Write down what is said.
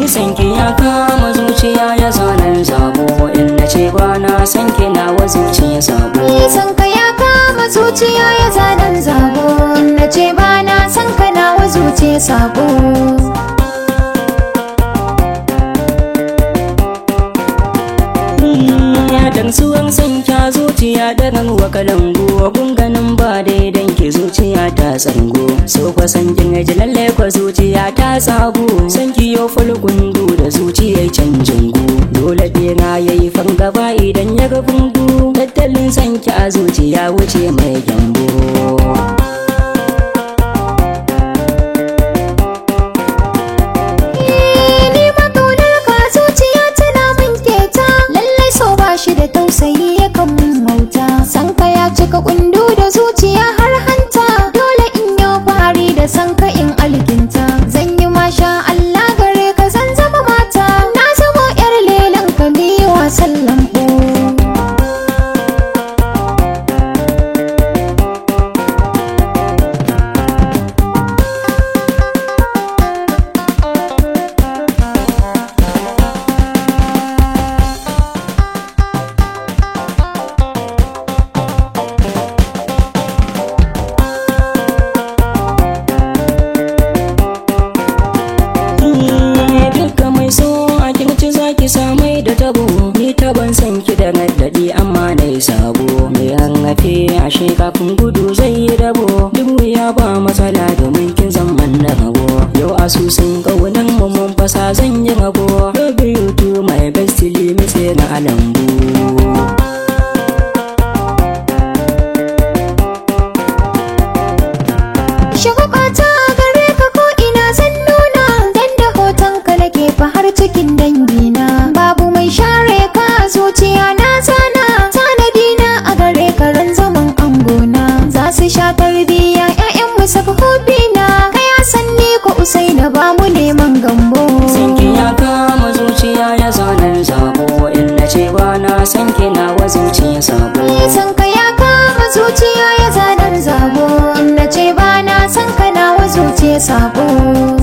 Sanki ya kama zuciya ya zanen zabo, in na ce ba na san ki nawa zuciya sabo. Sanka ya kama zuciya ya zanen zabo, in na ce ba na san ka nawa zuciya sabo. Dan suwan san kya zuciya daren wakalangu, gunganin ba daidan ki zuciya ta tsango. So kwa san kin ji lalle kwa zuciya ta tsago, san ki yo fulgundu da zuciyar canjin gu. Dole bera yayi fangaba idan ya ga bungu, tattalin san ki a zuciya wuce mai gyambo. Shi da tausayi yakan mauta, sanka ya cika kundu da zuciya har hanta. Dole in yi fari da sanka in alkinta, zan yi masha Allah gare ka zan zama mata. Na zama yar lelan ka biyu wasan lambu. Samai da tabo ni taban san ki da raddadi amma nayi sabo. Mai hangafe ashe kafin gudu zai yi rabo, duk ya ba matsala domin kin zaman na rabo. Yau asusun kaunan mu mun fasa zan yi rabo, love you to my best limit sai na alambu. Shagwabata gare ka ko ina zan nuna, dan da hoton ka nake fa har cikin dangina. Babu mai share ka zuciya na zana, tanadina a gare ka ran zaman angona. Za su sha tarbiyya ƴaƴan mu saka hobina, kaya san ni ko Usaina ba mu neman gambo. Sanki ya kama zuciya ya zanen zabo, in na ce ba na san ki nawa zuciya sabo. Sanka ya kama zuciya ya zanen zabo, in na ce ba na san ka nawa zuciya sabo.